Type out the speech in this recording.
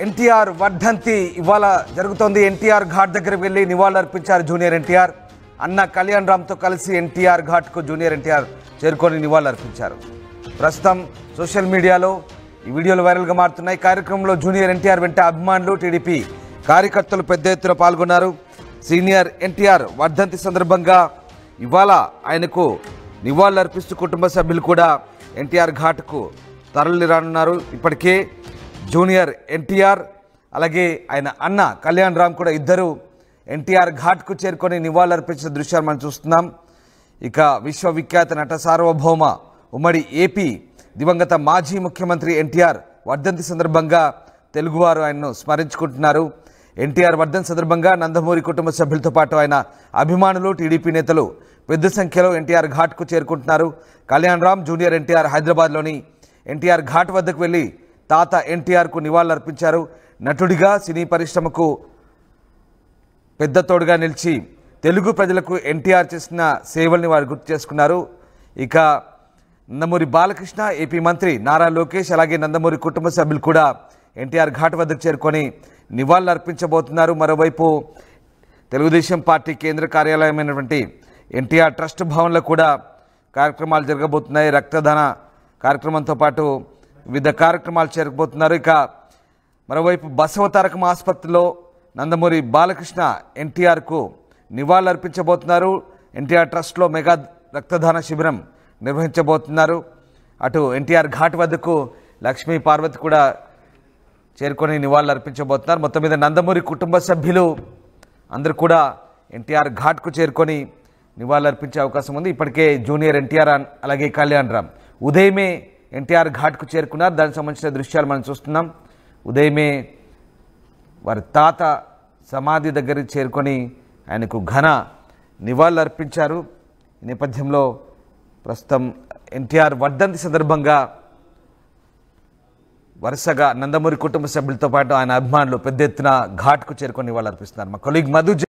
ఎన్టీఆర్ వర్ధంతి ఇవాళ జరుగుతోంది. ఎన్టీఆర్ ఘాట్ దగ్గరికి వెళ్ళి నివాళులర్పించారు జూనియర్ ఎన్టీఆర్. అన్న కళ్యాణ్ రామ్తో కలిసి ఎన్టీఆర్ ఘాట్కు జూనియర్ ఎన్టీఆర్ చేరుకొని నివాళులర్పించారు. ప్రస్తుతం సోషల్ మీడియాలో ఈ వీడియోలు వైరల్గా మారుతున్నాయి. కార్యక్రమంలో జూనియర్ ఎన్టీఆర్ వెంట అభిమానులు, టీడీపీ కార్యకర్తలు పెద్ద ఎత్తున పాల్గొన్నారు. సీనియర్ ఎన్టీఆర్ వర్ధంతి సందర్భంగా ఇవాళ ఆయనకు నివాళులర్పిస్తూ కుటుంబ సభ్యులు కూడా ఎన్టీఆర్ ఘాట్కు తరలి రానున్నారు. ఇప్పటికే జూనియర్ ఎన్టీఆర్ అలాగే ఆయన అన్న కళ్యాణ్ రామ్ కూడా ఇద్దరు ఎన్టీఆర్ ఘాట్కు చేరుకొని నివాళులర్పించిన దృశ్యాలు మనం చూస్తున్నాం. ఇక విశ్వవిఖ్యాత నట సార్వభౌమ ఉమ్మడి ఏపీ దివంగత మాజీ ముఖ్యమంత్రి ఎన్టీఆర్ వర్ధంతి సందర్భంగా తెలుగువారు ఆయన్ను స్మరించుకుంటున్నారు. ఎన్టీఆర్ వర్ధంతి సందర్భంగా నందమూరి కుటుంబ సభ్యులతో పాటు ఆయన అభిమానులు, టీడీపీ నేతలు పెద్ద సంఖ్యలో ఎన్టీఆర్ ఘాట్కు చేరుకుంటున్నారు. కళ్యాణ్ రామ్, జూనియర్ ఎన్టీఆర్ హైదరాబాద్లోని ఎన్టీఆర్ ఘాట్ వద్దకు వెళ్ళి తాత ఎన్టీఆర్కు నివాళులర్పించారు. నటుడిగా సినీ పరిశ్రమకు పెద్ద తోడుగా నిలిచి తెలుగు ప్రజలకు ఎన్టీఆర్ చేసిన సేవల్ని వారు గుర్తు చేసుకున్నారు. ఇక నందమూరి బాలకృష్ణ, ఏపీ మంత్రి నారా లోకేష్ అలాగే నందమూరి కుటుంబ సభ్యులు కూడా ఎన్టీఆర్ ఘాట్ వద్దకు చేరుకొని నివాళులర్పించబోతున్నారు. మరోవైపు తెలుగుదేశం పార్టీ కేంద్ర కార్యాలయమైనటువంటి ఎన్టీఆర్ ట్రస్ట్ భవన్లో కూడా కార్యక్రమాలు జరగబోతున్నాయి. రక్తదాన కార్యక్రమంతో పాటు వివిధ కార్యక్రమాలు జరగబోతున్నారు. ఇక మరోవైపు బసవతారకం ఆసుపత్రిలో నందమూరి బాలకృష్ణ ఎన్టీఆర్కు నివాళులర్పించబోతున్నారు. ఎన్టీఆర్ ట్రస్ట్లో మెగా రక్తదాన శిబిరం నిర్వహించబోతున్నారు. అటు ఎన్టీఆర్ ఘాట్ వద్దకు లక్ష్మీ పార్వతి కూడా చేరుకొని నివాళులర్పించబోతున్నారు. మొత్తం మీద నందమూరి కుటుంబ సభ్యులు అందరూ కూడా ఎన్టీఆర్ ఘాట్కు చేరుకొని నివాళులర్పించే అవకాశం ఉంది. ఇప్పటికే జూనియర్ ఎన్టీఆర్ అలాగే కళ్యాణ్ రామ్ ఉదయమే ఎన్టీఆర్ ఘాట్కు చేరుకున్నారు. దానికి సంబంధించిన దృశ్యాలు మనం చూస్తున్నాం. ఉదయమే వారి తాత సమాధి దగ్గరికి చేరుకొని ఆయనకు ఘన నివాళులర్పించారు. ఈ నేపథ్యంలో ప్రస్తుతం ఎన్టీఆర్ వర్ధంతి సందర్భంగా వరుసగా నందమూరి కుటుంబ సభ్యులతో పాటు ఆయన అభిమానులు పెద్ద ఎత్తున ఘాట్కు చేరుకొని నివాళులర్పిస్తున్నారు. మా కొలీగ్ మధు